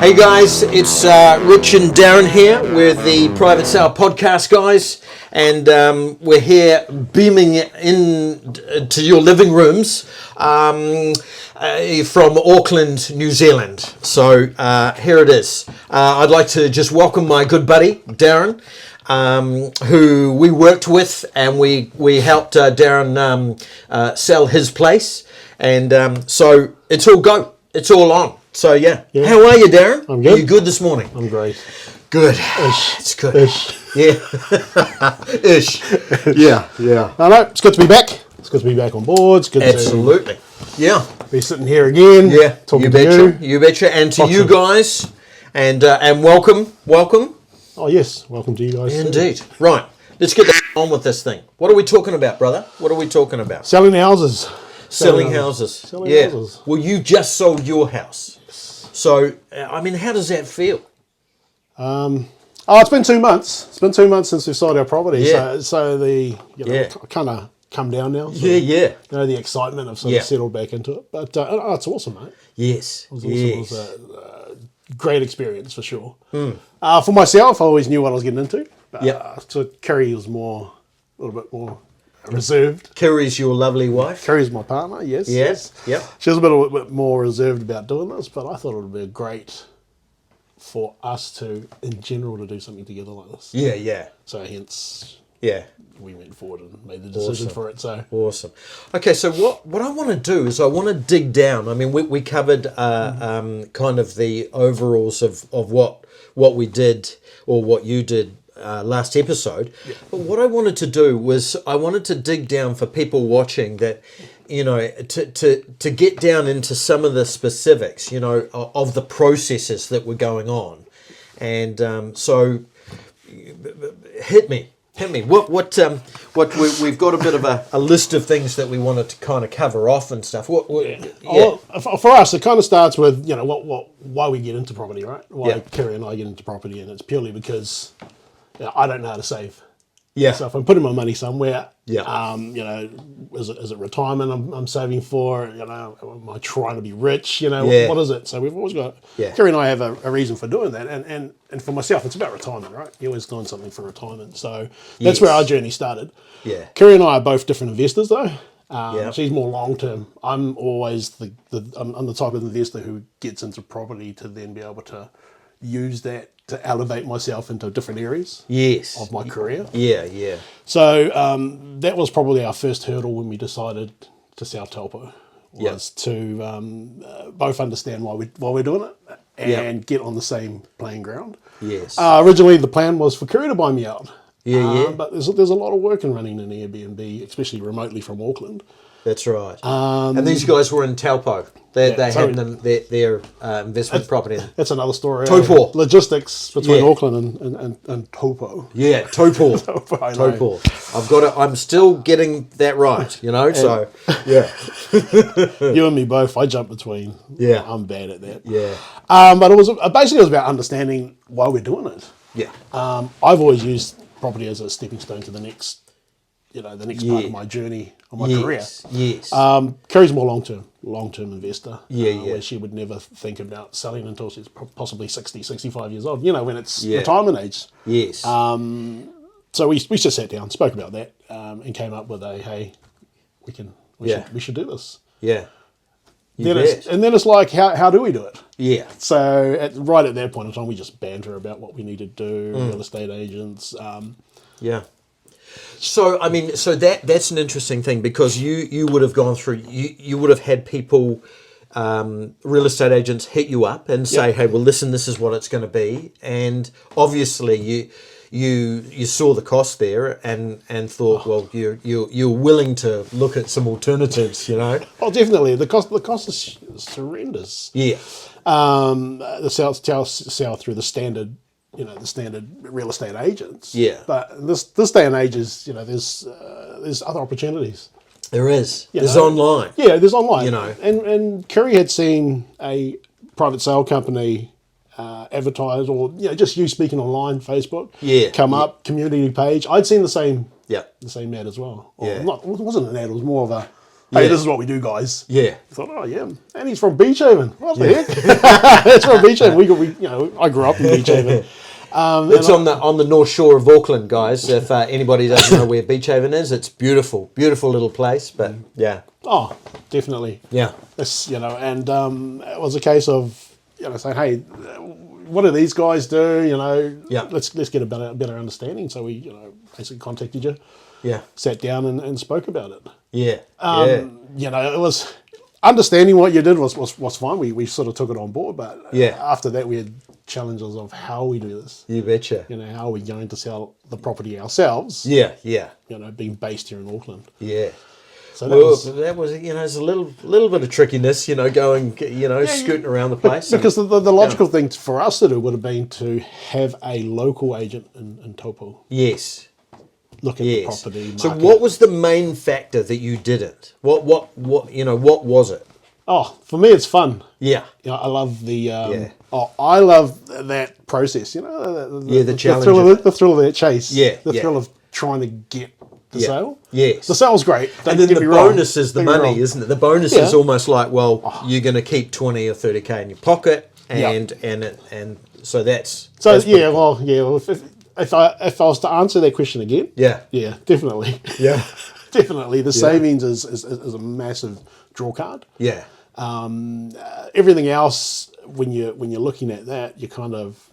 Hey guys, it's Rich and Darren here with the Private Sale Podcast, guys, and we're here beaming in to your living rooms from Auckland, New Zealand. So here it is. I'd like to just welcome my good buddy Darren, who we worked with, and we helped Darren sell his place, and so it's all go, it's all on. So yeah. How are you, Darren? I'm good. Are you good this morning? I'm great. Good. Ish. It's good. Ish. Yeah. Ish. Yeah. Yeah. No, it's good to be back. It's good to be back on board. It's good Absolutely. Yeah. to be sitting here again. Yeah. Talking You to betcha. you. You betcha. And to Lots you of- guys, and welcome. Oh yes, welcome to you guys. Indeed. Right. Let's get on with this thing. What are we talking about, brother? What are we talking about? Selling houses. Selling houses. Selling yeah. houses. Well, you just sold your house. So, I mean, how does that feel? It's been 2 months. It's been 2 months since we sold our property. Yeah. So the Yeah. kind of come down now. So, Yeah. the excitement of sort Yeah. of settled back into it. But it's awesome, mate. Yes. It was Yes. a great experience for sure. For myself, I always knew what I was getting into. Yeah. So Kerry was a little bit more reserved. Kerry's your lovely wife. Kerry's my partner, yes. Yes. Yep. She was a bit more reserved about doing this, but I thought it would be great for us to, in general, to do something together like this. Yeah. Yeah. So hence, Yeah. we went forward and made the decision for it. So Awesome. Okay, so what I want to do is I want to dig down. I mean, we covered kind of the overalls of what we did or what you did last episode. Yeah. But what I wanted to do was I wanted to dig down for people watching that, you know, to get down into some of the specifics, you know, of the processes that were going on. And so hit me. What we've got a bit of a list of things that we wanted to kind of cover off and stuff. Well, for us, it kind of starts with, you know, why we get into property, right? Why Yeah. Kerry and I get into property, and it's purely because I don't know how to save. Yeah. So if I'm putting my money somewhere, Yeah. you know, is it retirement I'm saving for? You know, am I trying to be rich? You know, Yeah. what is it? So we've always got, Yeah. Kerry and I have a reason for doing that. And for myself, it's about retirement, right? You're always doing something for retirement. So that's Yes. where our journey started. Yeah. Kerry and I are both different investors though. Yeah. She's more long term. I'm always I'm the type of investor who gets into property to then be able to use that to elevate myself into different areas Yes. of my career. Yeah. Yeah. So that was probably our first hurdle when we decided to sell Taupo, was to both understand why we're doing it and get on the same playing ground. Yes. Originally, the plan was for Kerry to buy me out. Yeah. But there's a lot of work in running an Airbnb, especially remotely from Auckland. That's right. And these guys were in Taupo. They so- had their investment property. That's another story. Taupo. Logistics between Yeah. Auckland and Taupo. Yeah, Taupo. I know. Taupo. I've got it. I'm still getting that right. You know. So yeah. You and me both. I jump between. Yeah. I'm bad at that. Yeah. But it was basically about understanding why we're doing it. Yeah. I've always used property as a stepping stone to the next part of my journey of my career. Yes. Kerry's more long-term investor. Yeah. Where she would never think about selling until she's possibly 60, 65 years old. You know, when it's Yeah. retirement age. Yes. So we just sat down, spoke about that, and came up with hey, we should do this. yeah. Then it's like, how do we do it? Yeah. So right at that point in time, we just banter about what we need to do, real estate agents. Yeah. So I mean, that's an interesting thing, because you would have gone through, you would have had people, real estate agents hit you up and say, hey, well, listen, this is what it's going to be, and obviously you saw the cost there and thought, well, you're willing to look at some alternatives, you know. Oh, definitely. The cost is horrendous. Yeah. The sell through the standard real estate agents. Yeah. But this day and age is, there's other opportunities. There is. You There's know? online. Yeah, there's online. You know. And Kerry had seen a private sale company advertise, or just you speaking online, Facebook. Come up, community page. I'd seen the same. Yeah. The same ad as well. Or Yeah. it wasn't an ad. It was more of hey, this is what we do, guys. Yeah. I thought, oh yeah, and he's from Beachhaven. What the heck? It's from Beachhaven. I grew up in Beachhaven. It's on the north shore of Auckland, guys. If anybody doesn't know where Beachhaven is, it's beautiful little place. But yeah. Oh, definitely. Yeah. It's, and it was a case of saying, hey, what do these guys do? Yeah. Let's get a better understanding. So we basically contacted you. Yeah. Sat down and spoke about it. Yeah. It was understanding what you did was fine. We sort of took it on board, but after that we had challenges of how we do this. You betcha. How are we going to sell the property ourselves? Yeah. Being based here in Auckland. Yeah. So that was it's a little bit of trickiness, going, scooting around the place. Because the logical thing for us to do would have been to have a local agent in Taupo. Yes. Look at the property market. So what was the main factor that you didn't? What was it? Oh, for me it's fun. Yeah. I love the I love that process, the challenge. The thrill of that chase. Yeah. The thrill of trying to get the sale. Yes. The sale's great. And then the bonus is the money, isn't it? The bonus is almost like, you're going to keep 20 or 30K in your pocket and so that's... So, if I was to answer that question again... Yeah, definitely. Yeah. Definitely. The savings is a massive draw card. Yeah. Everything else, when you're looking at that, you kind of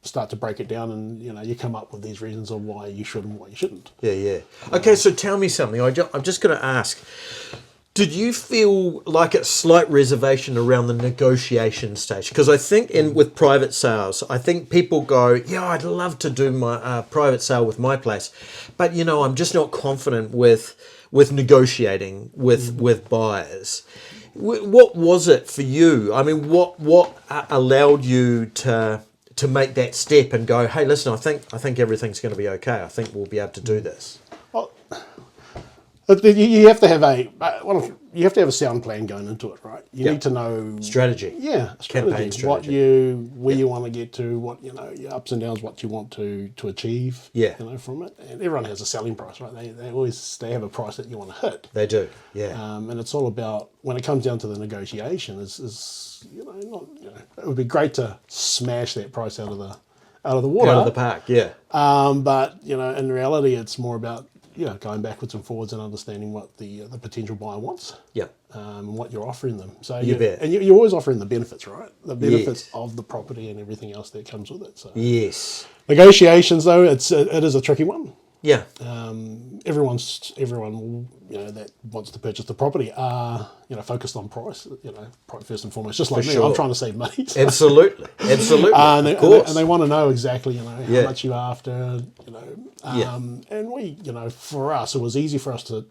start to break it down and, you come up with these reasons of why you should and why you shouldn't. Yeah. Okay, so tell me something. I'm just going to ask... Did you feel like a slight reservation around the negotiation stage? Because I think with private sales, I think people go, I'd love to do my private sale with my place, but I'm just not confident with negotiating with buyers. What was it for you? I mean, what allowed you to make that step and go, hey, listen, I think everything's going to be okay. I think we'll be able to do this. Well, you have to have a sound plan going into it, right? You need to know strategy. Yeah, campaign strategy. Where you want to get to, what your ups and downs, what you want to achieve. Yeah. From it, and everyone has a selling price, right? They have a price that you want to hit. They do. Yeah. And it's all about when it comes down to the negotiation. It would be great to smash that price out of the water, out of the park. Yeah. But in reality, it's more about going backwards and forwards and understanding what the potential buyer wants. Yeah. And what you're offering them. So you bet. And you're always offering the benefits, right? The benefits of the property and everything else that comes with it. So yes. Negotiations, though, it is a tricky one. Yeah. Everyone that wants to purchase the property are focused on price. First and foremost, just like me, I'm trying to save money. So. Absolutely. Of course. And they want to know exactly how much you're after. And we for us, it was easy for us to,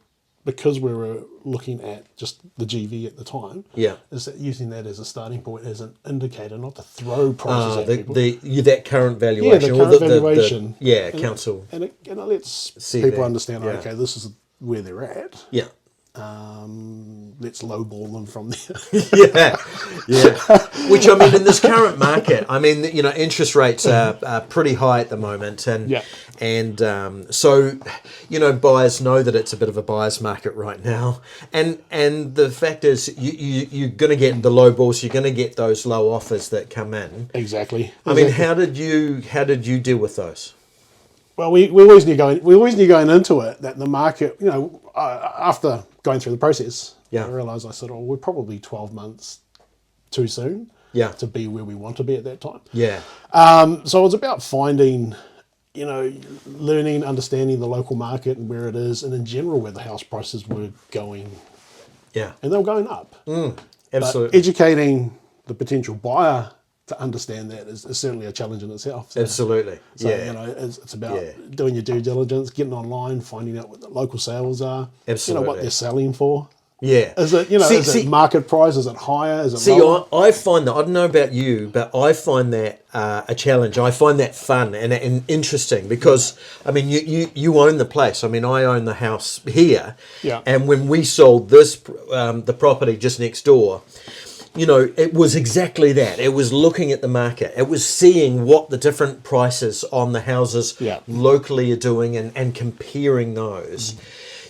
because we were looking at just the GV at the time. Yeah. Is that using that as a starting point, as an indicator, not to throw prices at people. That current valuation. Yeah, the current valuation. Council. And it lets people understand, okay, this is where they're at. Yeah. Let's lowball them from there. yeah. Which, I mean, in this current market, I mean, interest rates are pretty high at the moment, and so buyers know that it's a bit of a buyer's market right now, and the fact is you're going to get the low balls, you're going to get those low offers that come in. Exactly. I mean, how did you deal with those? Well, we always knew going into it that the market, after going through the process, I realised, I said, we're probably 12 months too soon to be where we want to be at that time. Yeah. So it was about finding, learning, understanding the local market and where it is, and in general where the house prices were going. Yeah. And they were going up. Absolutely. But educating the potential buyer to understand that is certainly a challenge in itself. So, absolutely. So, it's about doing your due diligence, getting online, finding out what the local sales are. Absolutely. What they're selling for. Yeah. Is it, is it market price? Is it higher? Is it lower? I find that, I don't know about you, but I find that a challenge. I find that fun and interesting because, I mean, you own the place. I mean, I own the house here. Yeah. And when we sold this, the property just next door, it was exactly that. It was looking at the market. It was seeing what the different prices on the houses locally are doing and comparing those.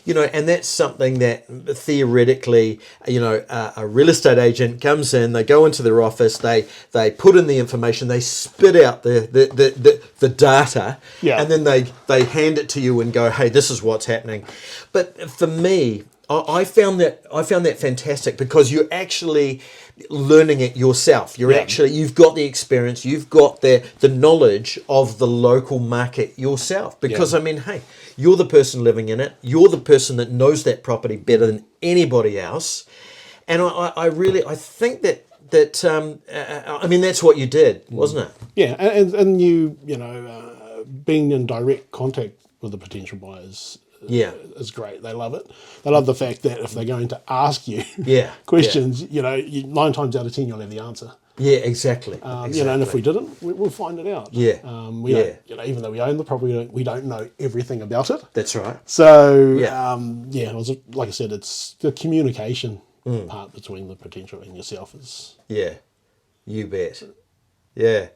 and that's something that theoretically, a real estate agent comes in, they go into their office, they put in the information, they spit out the data, and then they hand it to you and go, hey, this is what's happening. But for me, I found that fantastic, because you're actually learning it yourself. You've got the experience, you've got the knowledge of the local market yourself. Because hey, you're the person living in it. You're the person that knows that property better than anybody else. And I think that that's what you did, wasn't it? Yeah, and you being in direct contact with the potential buyers. Is great. They love it. They love the fact that if they're going to ask you questions, 9 times out of 10 you'll have the answer. Yeah, exactly. And if we didn't, we'll find it out. Yeah. We don't, even though we own the property, we don't know everything about it. That's right. So, it was, like I said, it's the communication part between the potential and yourself is. Yeah, you bet. Yeah.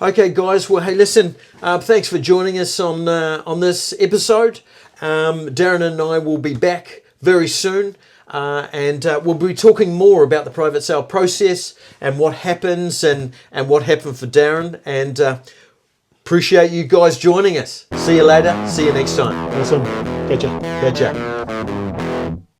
Okay, guys. Well, hey, listen. Thanks for joining us on this episode. Darren and I will be back very soon, and we'll be talking more about the private sale process and what happens and what happened for Darren. And appreciate you guys joining us. See you later. See you next time. Awesome. Catch ya. Catch ya.